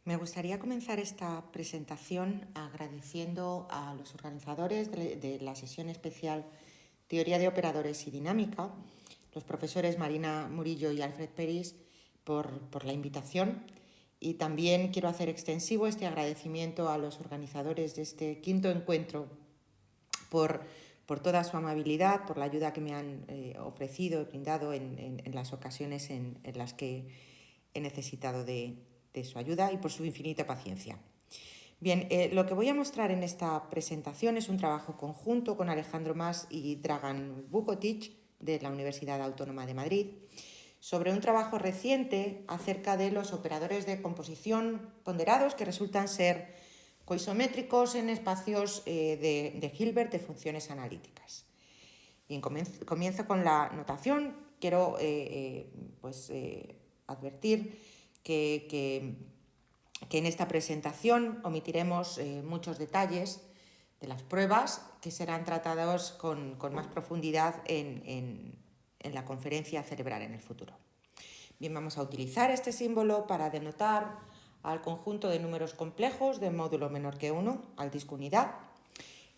Me gustaría comenzar esta presentación agradeciendo a los organizadores de la sesión especial Teoría de Operadores y Dinámica, los profesores Marina Murillo y Alfred Peris, por la invitación. Y también quiero hacer extensivo este agradecimiento a los organizadores de este quinto encuentro por toda su amabilidad, por la ayuda que me han ofrecido, brindado en las ocasiones en las que he necesitado de su ayuda y por su infinita paciencia. Bien, lo que voy a mostrar en esta presentación es un trabajo conjunto con Alejandro Mas y Dragan Vukotic de la Universidad Autónoma de Madrid sobre un trabajo reciente acerca de los operadores de composición ponderados que resultan ser coisométricos en espacios de Hilbert de funciones analíticas. Bien, comienzo con la notación. Quiero advertir que en esta presentación omitiremos muchos detalles de las pruebas que serán tratados con más profundidad en la conferencia a celebrar en el futuro. Bien, vamos a utilizar este símbolo para denotar al conjunto de números complejos de módulo menor que 1 al disco unidad,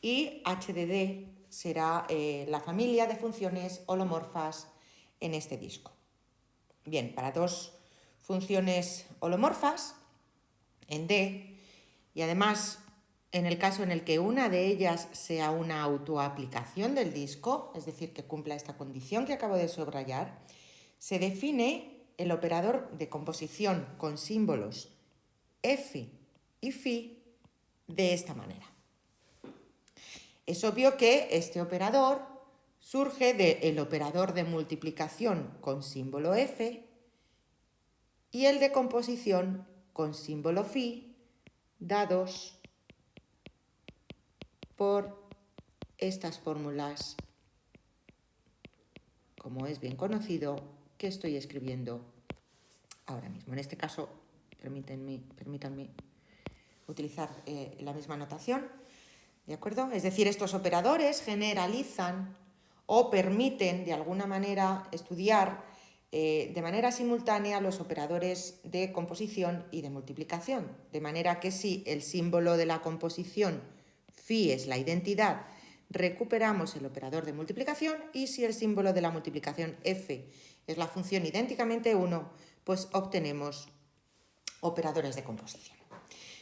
y HDD será la familia de funciones holomorfas en este disco. Bien, para dos funciones holomorfas en D, y además en el caso en el que una de ellas sea una autoaplicación del disco, es decir, que cumpla esta condición que acabo de subrayar, se define el operador de composición con símbolos F y Φ de esta manera. Es obvio que este operador surge del operador de multiplicación con símbolo F y el de composición con símbolo Φ, dados por estas fórmulas, como es bien conocido, que estoy escribiendo ahora mismo. En este caso, permítanme utilizar la misma notación, ¿de acuerdo? Es decir, estos operadores generalizan o permiten de alguna manera estudiar de manera simultánea los operadores de composición y de multiplicación, de manera que si el símbolo de la composición Φ es la identidad, recuperamos el operador de multiplicación, y si el símbolo de la multiplicación F es la función idénticamente 1, pues obtenemos operadores de composición.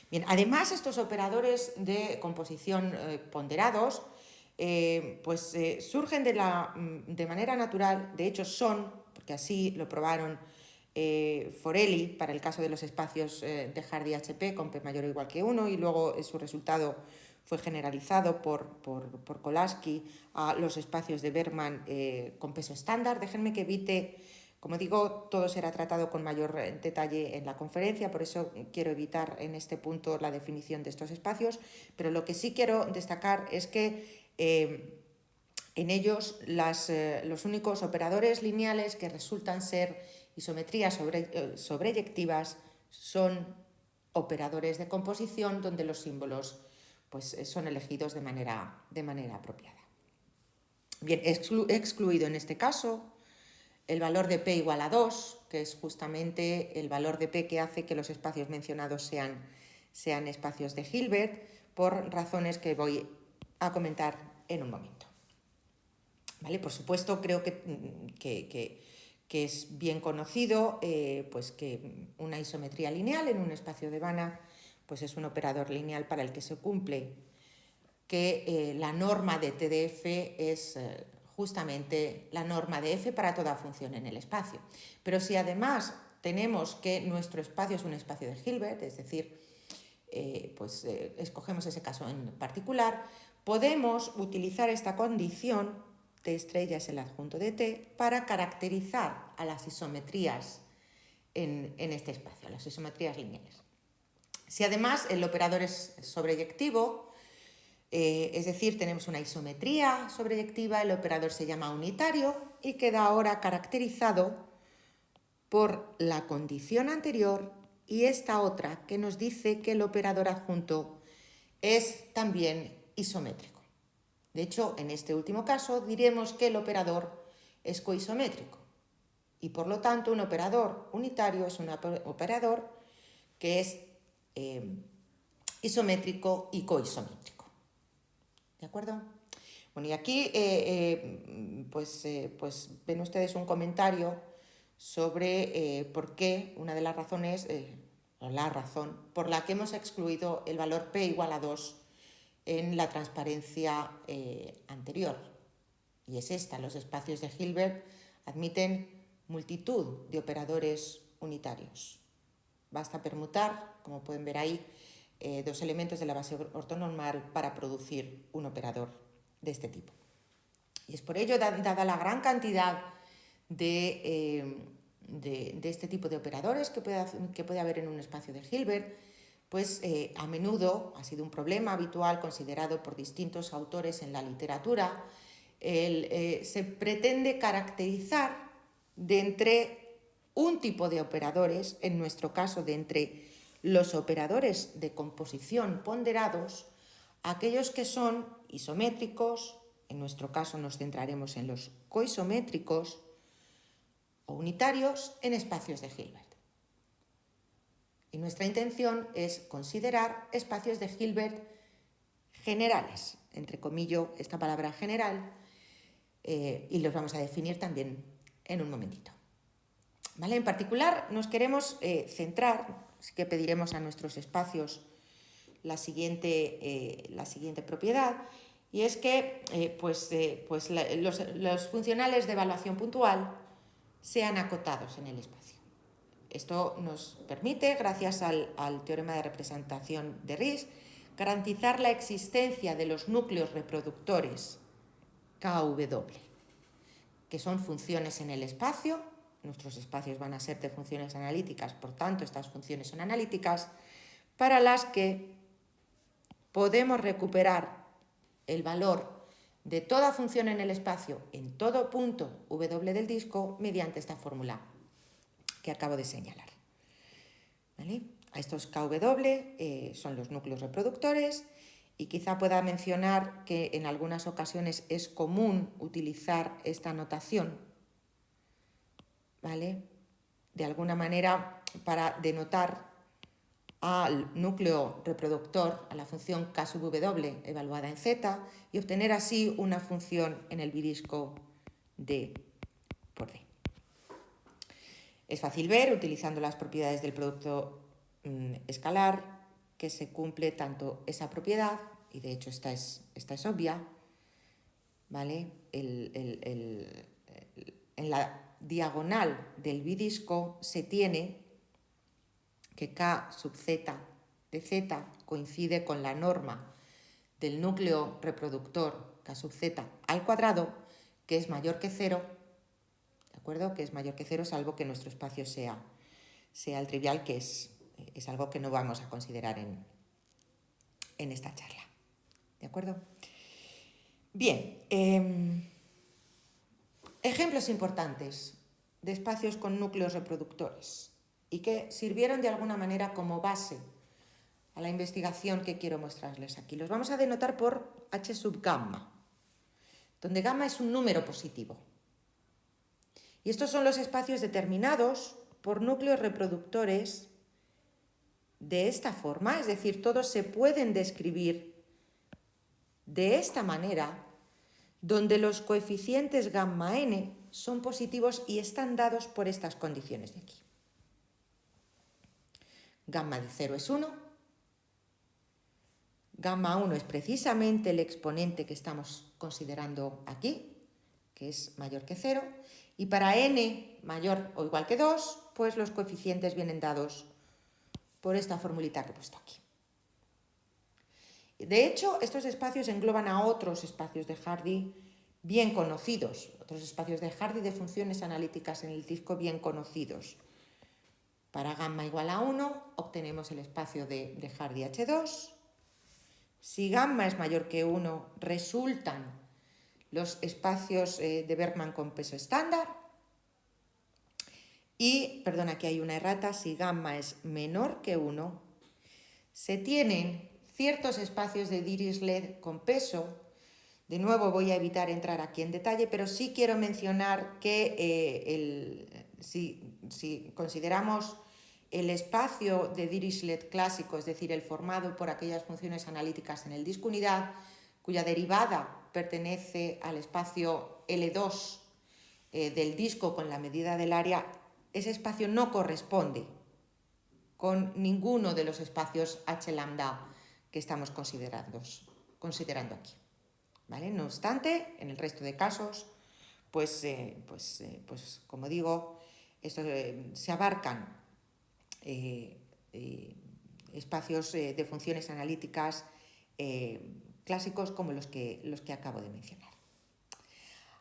Bien, además estos operadores de composición ponderados surgen de manera natural, de hecho son, porque así lo probaron Forelli para el caso de los espacios de Hardy-HP con P mayor o igual que 1, y luego su resultado fue generalizado por Kolaski a los espacios de Bergman con peso estándar. Déjenme que evite, como digo, todo será tratado con mayor detalle en la conferencia, por eso quiero evitar en este punto la definición de estos espacios, pero lo que sí quiero destacar es que en ellos los únicos operadores lineales que resultan ser isometrías sobreyectivas son operadores de composición donde los símbolos son elegidos de manera apropiada. Bien, excluido en este caso el valor de P igual a 2, que es justamente el valor de P que hace que los espacios mencionados sean espacios de Hilbert, por razones que voy a comentar en un momento. ¿Vale? Por supuesto, creo que es bien conocido que una isometría lineal en un espacio de Banach pues es un operador lineal para el que se cumple que la norma de TDF es justamente la norma de F para toda función en el espacio. Pero si además tenemos que nuestro espacio es un espacio de Hilbert, es decir, escogemos ese caso en particular, podemos utilizar esta condición, T estrella es el adjunto de T, para caracterizar a las isometrías en este espacio, a las isometrías lineales. Si además el operador es sobreyectivo, es decir, tenemos una isometría sobreyectiva, el operador se llama unitario y queda ahora caracterizado por la condición anterior y esta otra que nos dice que el operador adjunto es también isométrico. De hecho, en este último caso diremos que el operador es coisométrico y por lo tanto un operador unitario es un operador que es isométrico y coisométrico. ¿De acuerdo? Bueno, y aquí pues ven ustedes un comentario sobre por qué una de las razones, o la razón por la que hemos excluido el valor P igual a 2 en la transparencia anterior. Y es esta: los espacios de Hilbert admiten multitud de operadores unitarios. Basta permutar, como pueden ver ahí, dos elementos de la base ortonormal para producir un operador de este tipo. Y es por ello, dada la gran cantidad de este tipo de operadores que puede haber en un espacio de Hilbert, pues a menudo ha sido un problema habitual considerado por distintos autores en la literatura. Se pretende caracterizar de entre un tipo de operadores, en nuestro caso de entre los operadores de composición ponderados, aquellos que son isométricos, en nuestro caso nos centraremos en los coisométricos, o unitarios en espacios de Hilbert. Y nuestra intención es considerar espacios de Hilbert generales, entrecomillo esta palabra general, y los vamos a definir también en un momentito. ¿Vale? En particular nos queremos centrar, así que pediremos a nuestros espacios la siguiente propiedad, y es que los funcionales de evaluación puntual sean acotados en el espacio. Esto nos permite, gracias al teorema de representación de Riesz, garantizar la existencia de los núcleos reproductores KW, que son funciones en el espacio. Nuestros espacios van a ser de funciones analíticas, por tanto, estas funciones son analíticas, para las que podemos recuperar el valor de toda función en el espacio en todo punto W del disco mediante esta fórmula que acabo de señalar. ¿Vale? Estos KW son los núcleos reproductores, y quizá pueda mencionar que en algunas ocasiones es común utilizar esta notación, ¿vale? De alguna manera para denotar al núcleo reproductor, a la función K sub W evaluada en Z, y obtener así una función en el bidisco D por D. Es fácil ver, utilizando las propiedades del producto escalar, que se cumple tanto esa propiedad, y de hecho esta es obvia, ¿vale? En la diagonal del bidisco se tiene que K sub Z de Z coincide con la norma del núcleo reproductor K sub Z al cuadrado, que es mayor que 0, ¿de acuerdo? Que es mayor que 0, salvo que nuestro espacio sea el trivial, que es algo que no vamos a considerar en esta charla, ¿de acuerdo? Bien, ejemplos importantes de espacios con núcleos reproductores y que sirvieron de alguna manera como base a la investigación que quiero mostrarles aquí. Los vamos a denotar por H sub gamma, donde gamma es un número positivo. Y estos son los espacios determinados por núcleos reproductores de esta forma, es decir, todos se pueden describir de esta manera, donde los coeficientes gamma n son positivos y están dados por estas condiciones de aquí. Gamma de 0 es 1, gamma 1 es precisamente el exponente que estamos considerando aquí, que es mayor que 0, y para n mayor o igual que 2, pues los coeficientes vienen dados por esta formulita que he puesto aquí. De hecho, estos espacios engloban a otros espacios de Hardy bien conocidos, otros espacios de Hardy de funciones analíticas en el disco bien conocidos. Para gamma igual a 1 obtenemos el espacio de Hardy H2. Si gamma es mayor que 1, resultan los espacios de Bergman con peso estándar. Y, perdón, aquí hay una errata, si gamma es menor que 1, se tienen ciertos espacios de Dirichlet con peso. De nuevo voy a evitar entrar aquí en detalle, pero sí quiero mencionar que si consideramos el espacio de Dirichlet clásico, es decir, el formado por aquellas funciones analíticas en el disco unidad, cuya derivada pertenece al espacio L2 del disco con la medida del área, ese espacio no corresponde con ninguno de los espacios H lambda que estamos considerando aquí. ¿Vale? No obstante, en el resto de casos, pues como digo, se abarcan espacios de funciones analíticas clásicos como los que acabo de mencionar.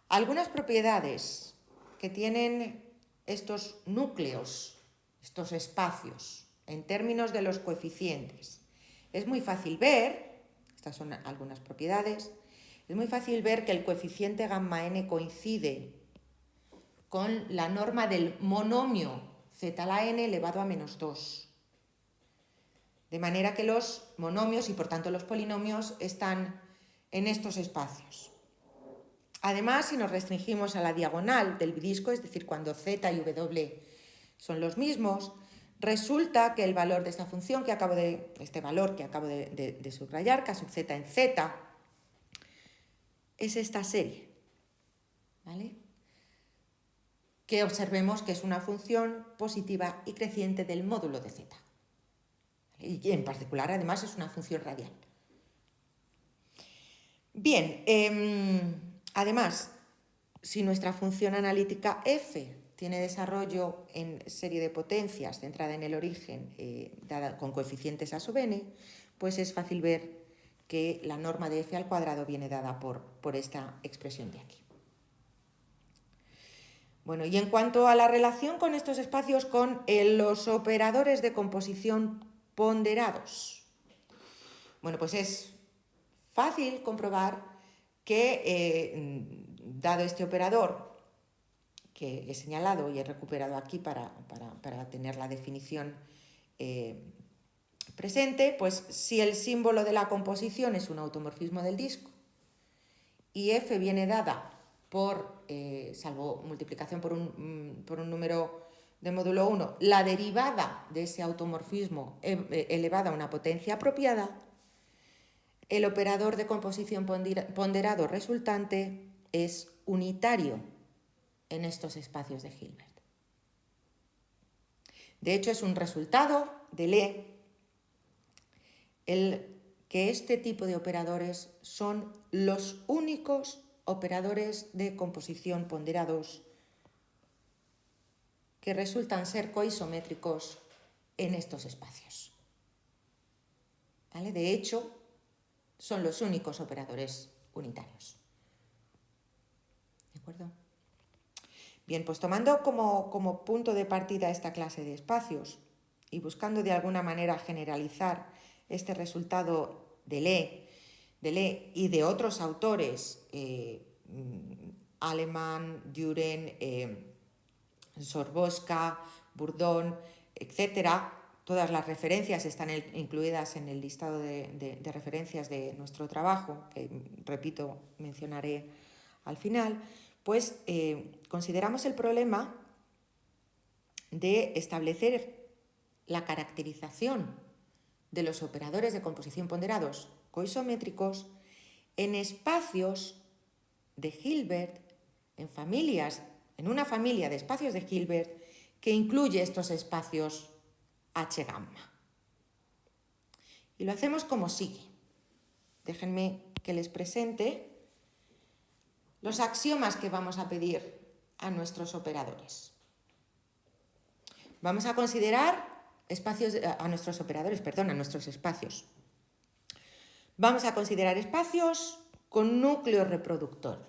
Algunas propiedades que tienen estos núcleos, estos espacios, en términos de los coeficientes. Es muy fácil ver, estas son algunas propiedades, es muy fácil ver que el coeficiente gamma n coincide con la norma del monomio z a la n elevado a menos 2. De manera que los monomios y por tanto los polinomios están en estos espacios. Además, si nos restringimos a la diagonal del bidisco, es decir, cuando z y w son los mismos, resulta que el valor de esta función este valor que acabo de subrayar, k sub z en z, es esta serie, ¿vale? Que observemos que es una función positiva y creciente del módulo de z. Y en particular, además, es una función radial. Bien, además, si nuestra función analítica f tiene desarrollo en serie de potencias centrada en el origen con coeficientes a sub n, pues es fácil ver que la norma de f al cuadrado viene dada por esta expresión de aquí. Bueno, y en cuanto a la relación con estos espacios con los operadores de composición ponderados, bueno, pues es fácil comprobar que, dado este operador que he señalado y he recuperado aquí para tener la definición presente, pues si el símbolo de la composición es un automorfismo del disco y f viene dada por, salvo multiplicación por un número de módulo 1, la derivada de ese automorfismo elevada a una potencia apropiada, el operador de composición ponderado resultante es unitario en estos espacios de Hilbert. De hecho, es un resultado de Lie el que este tipo de operadores son los únicos operadores de composición ponderados que resultan ser coisométricos en estos espacios. ¿Vale? De hecho, son los únicos operadores unitarios. ¿De acuerdo? Bien, pues tomando como punto de partida esta clase de espacios y buscando de alguna manera generalizar este resultado de Lie y de otros autores, Alemann, Düren, Sorboska, Bourdon, etcétera, todas las referencias están incluidas en el listado de referencias de nuestro trabajo, que, repito, mencionaré al final, pues consideramos el problema de establecer la caracterización de los operadores de composición ponderados coisométricos en espacios de Hilbert, en una familia de espacios de Hilbert que incluye estos espacios H gamma. Y lo hacemos como sigue. Déjenme que les presente los axiomas que vamos a pedir a nuestros operadores. Vamos a considerar a nuestros espacios. Vamos a considerar espacios con núcleo reproductor.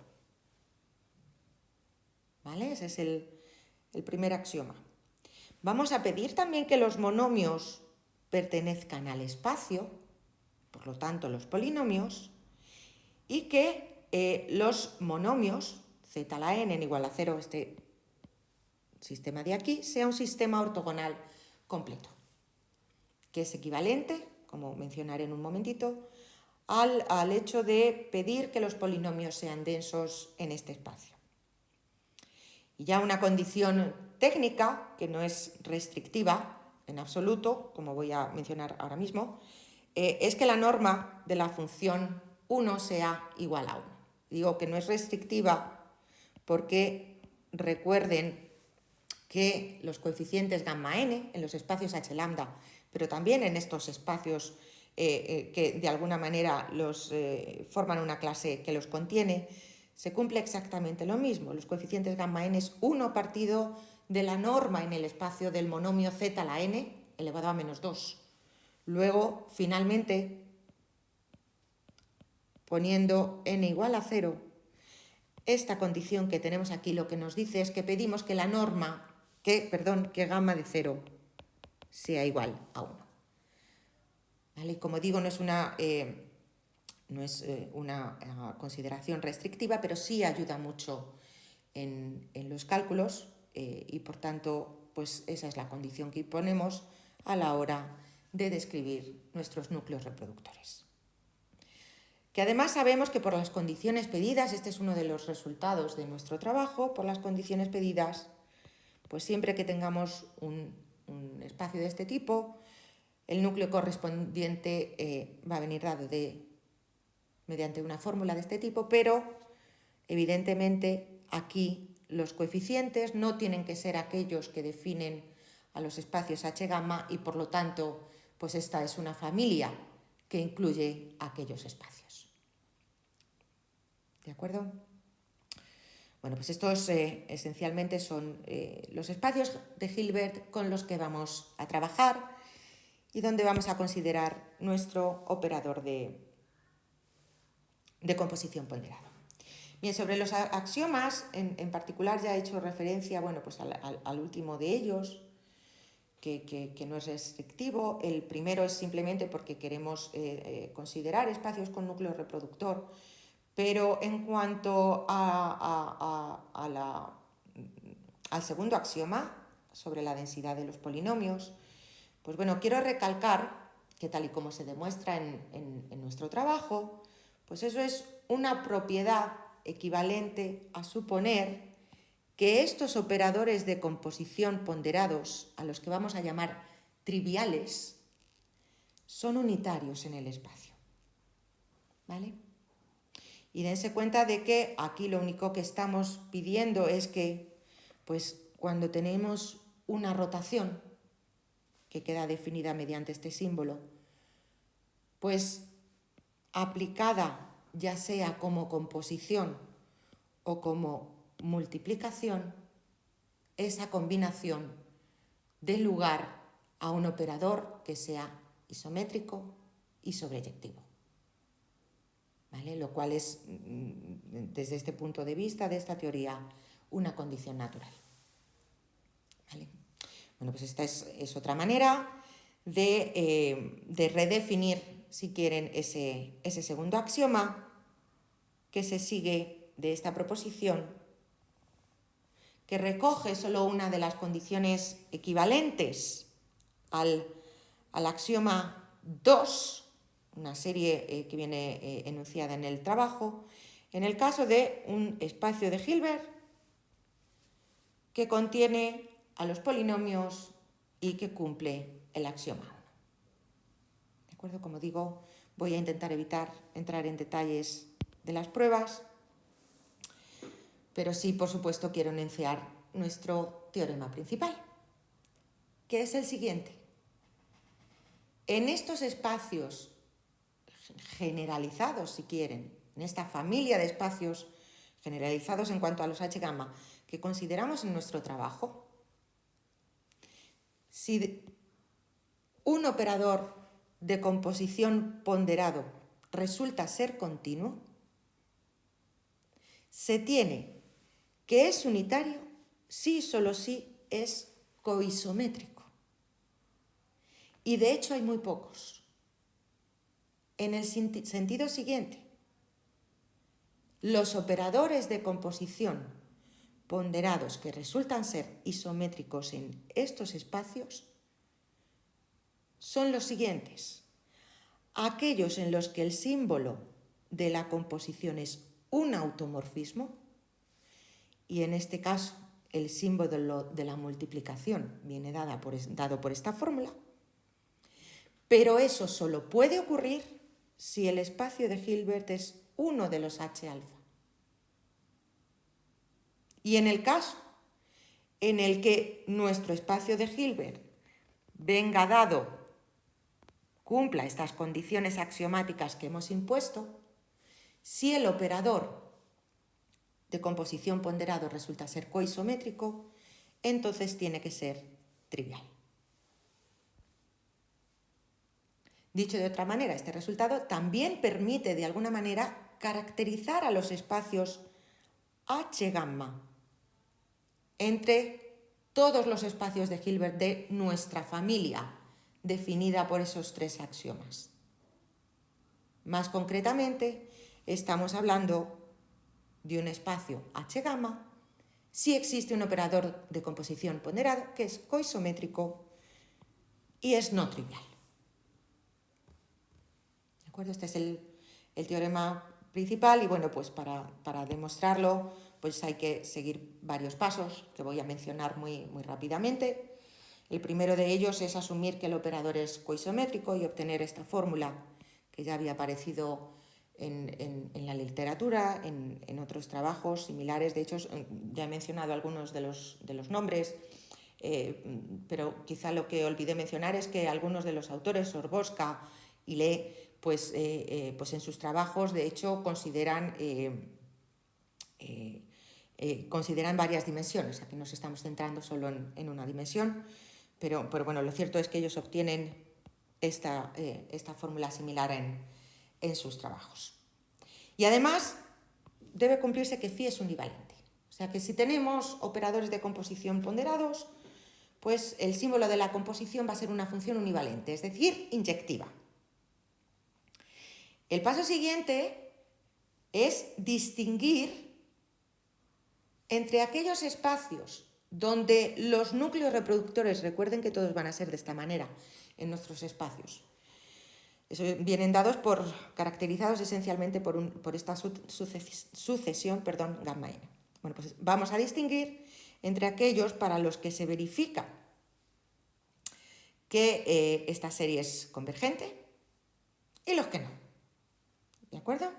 ¿Vale? Ese es el primer axioma. Vamos a pedir también que los monomios pertenezcan al espacio, por lo tanto los polinomios, y que los monomios, z a la n igual a 0, este sistema de aquí, sea un sistema ortogonal completo, que es equivalente, como mencionaré en un momentito, al hecho de pedir que los polinomios sean densos en este espacio. Y ya una condición técnica, que no es restrictiva, en absoluto, como voy a mencionar ahora mismo, es que la norma de la función 1 sea igual a 1. Digo que no es restrictiva porque recuerden que los coeficientes gamma n en los espacios h lambda, pero también en estos espacios que de alguna manera forman una clase que los contiene, se cumple exactamente lo mismo. Los coeficientes gamma n es 1 partido de la norma en el espacio del monomio z a la n elevado a menos 2. Luego, finalmente, poniendo n igual a 0, esta condición que tenemos aquí lo que nos dice es que pedimos que la norma, que gamma de 0 sea igual a 1. ¿Vale? Y como digo, no es una consideración restrictiva, pero sí ayuda mucho en los cálculos y por tanto, pues esa es la condición que ponemos a la hora de describir nuestros núcleos reproductores. Que además sabemos que por las condiciones pedidas, este es uno de los resultados de nuestro trabajo, por las condiciones pedidas, pues siempre que tengamos un espacio de este tipo, el núcleo correspondiente va a venir dado mediante una fórmula de este tipo, pero evidentemente aquí los coeficientes no tienen que ser aquellos que definen a los espacios H gamma y por lo tanto, pues esta es una familia que incluye aquellos espacios. ¿De acuerdo? Bueno, pues estos esencialmente son los espacios de Hilbert con los que vamos a trabajar y donde vamos a considerar nuestro operador de composición ponderado. Bien, sobre los axiomas, en particular ya he hecho referencia, bueno, pues al último de ellos, que no es restrictivo. El primero es simplemente porque queremos considerar espacios con núcleo reproductor, pero en cuanto al segundo axioma, sobre la densidad de los polinomios, pues bueno, quiero recalcar que tal y como se demuestra en nuestro trabajo, pues eso es una propiedad equivalente a suponer que estos operadores de composición ponderados, a los que vamos a llamar triviales, son unitarios en el espacio. ¿Vale? Y dense cuenta de que aquí lo único que estamos pidiendo es que, pues cuando tenemos una rotación, que queda definida mediante este símbolo, pues aplicada ya sea como composición o como multiplicación, esa combinación dé lugar a un operador que sea isométrico y sobreyectivo. ¿Vale? Lo cual es, desde este punto de vista, de esta teoría, una condición natural. ¿Vale? Bueno, pues esta es otra manera de redefinir, si quieren, ese segundo axioma que se sigue de esta proposición, que recoge solo una de las condiciones equivalentes al axioma 2, una serie que viene enunciada en el trabajo, en el caso de un espacio de Hilbert que contiene a los polinomios y que cumple el axioma 1. ¿De acuerdo? Como digo, voy a intentar evitar entrar en detalles de las pruebas, pero sí, por supuesto, quiero enunciar nuestro teorema principal, que es el siguiente. En estos espacios generalizados, si quieren, en esta familia de espacios generalizados en cuanto a los H gamma que consideramos en nuestro trabajo, si un operador de composición ponderado resulta ser continuo, se tiene que es unitario si solo si es coisométrico. Y de hecho hay muy pocos. En el sentido siguiente, los operadores de composición ponderados que resultan ser isométricos en estos espacios son los siguientes: aquellos en los que el símbolo de la composición es un automorfismo, y en este caso el símbolo de la multiplicación viene dado por esta fórmula, pero eso solo puede ocurrir si el espacio de Hilbert es uno de los H alfa. Y en el caso en el que nuestro espacio de Hilbert venga dado, cumpla estas condiciones axiomáticas que hemos impuesto, si el operador de composición ponderado resulta ser coisométrico, entonces tiene que ser trivial. Dicho de otra manera, este resultado también permite de alguna manera caracterizar a los espacios H gamma entre todos los espacios de Hilbert de nuestra familia, definida por esos tres axiomas. Más concretamente, estamos hablando de un espacio H gamma si existe un operador de composición ponderado que es coisométrico y es no trivial. ¿De acuerdo? Este es el teorema principal y bueno, pues para demostrarlo pues hay que seguir varios pasos que voy a mencionar muy rápidamente. El primero de ellos es asumir que el operador es coisométrico y obtener esta fórmula que ya había aparecido en la literatura, en otros trabajos similares. De hecho, ya he mencionado algunos de los nombres, pero quizá lo que olvidé mencionar es que algunos de los autores, Sorboska y Lee, pues en sus trabajos, de hecho, consideran varias dimensiones. Aquí nos estamos centrando solo en una dimensión, pero bueno, lo cierto es que ellos obtienen esta fórmula similar en sus trabajos. Y además debe cumplirse que phi es univalente. O sea que si tenemos operadores de composición ponderados, pues el símbolo de la composición va a ser una función univalente, es decir, inyectiva. El paso siguiente es distinguir entre aquellos espacios donde los núcleos reproductores, recuerden que todos van a ser de esta manera en nuestros espacios, vienen dados caracterizados esencialmente por esta sucesión gamma n. Bueno, pues vamos a distinguir entre aquellos para los que se verifica que esta serie es convergente y los que no. ¿De acuerdo?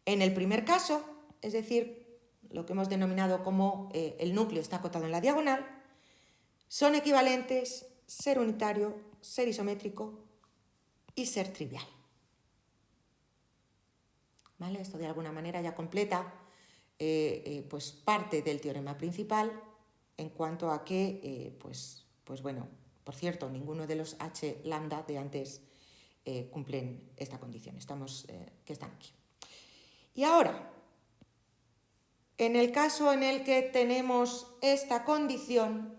En el primer caso, es decir, lo que hemos denominado como el núcleo está acotado en la diagonal, son equivalentes ser unitario, ser isométrico y ser trivial. ¿Vale? Esto de alguna manera ya completa pues parte del teorema principal en cuanto a que, pues bueno, por cierto, ninguno de los H lambda de antes cumplen esta condición, que están aquí. Y ahora, en el caso en el que tenemos esta condición,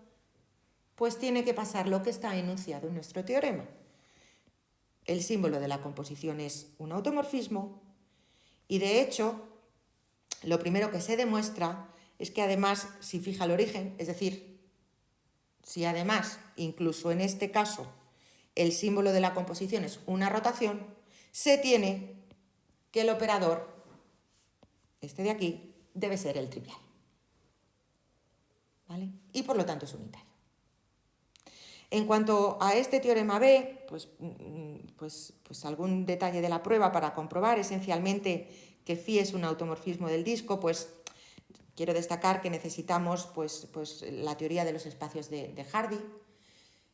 pues tiene que pasar lo que está enunciado en nuestro teorema. El símbolo de la composición es un automorfismo y de hecho lo primero que se demuestra es que además si fija el origen, es decir, si además incluso en este caso el símbolo de la composición es una rotación, se tiene que el operador, este de aquí, debe ser el trivial. ¿Vale? Y por lo tanto es unitario. En cuanto a este teorema B, pues algún detalle de la prueba para comprobar esencialmente que phi es un automorfismo del disco, pues quiero destacar que necesitamos pues la teoría de los espacios de Hardy.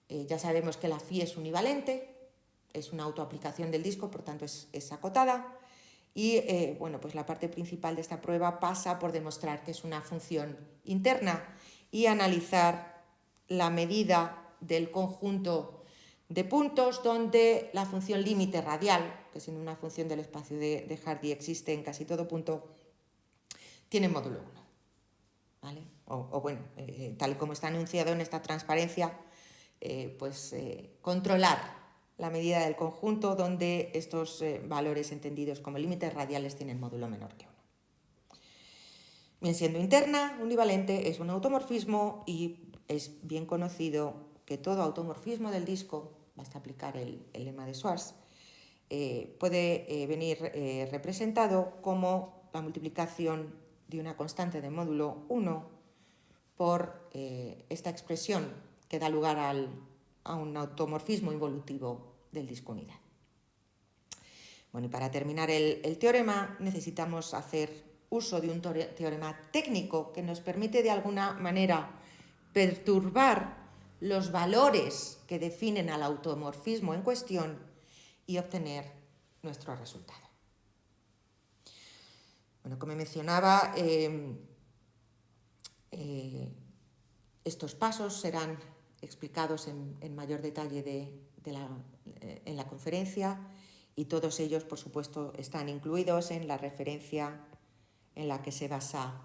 Ya sabemos que la phi es univalente, es una autoaplicación del disco, por tanto es acotada. Y bueno, pues la parte principal de esta prueba pasa por demostrar que es una función interna y analizar la medida del conjunto de puntos donde la función límite radial, que siendo una función del espacio de Hardy existe en casi todo punto, tiene módulo 1. ¿Vale? O bueno, tal como está anunciado en esta transparencia, controlar la medida del conjunto donde estos valores entendidos como límites radiales tienen módulo menor que 1. Bien, siendo interna, univalente, es un automorfismo y es bien conocido que todo automorfismo del disco, basta aplicar el lema de Schwarz, puede venir representado como la multiplicación de una constante de módulo 1 por esta expresión que da lugar a un automorfismo involutivo del disco unidad. Bueno, y para terminar el teorema necesitamos hacer uso de un teorema técnico que nos permite de alguna manera perturbar los valores que definen al automorfismo en cuestión y obtener nuestro resultado. Bueno, como mencionaba, estos pasos serán explicados en mayor detalle en la conferencia, y todos ellos, por supuesto, están incluidos en la referencia en la que se basa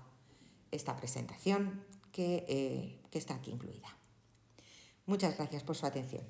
esta presentación, que está aquí incluida. Muchas gracias por su atención.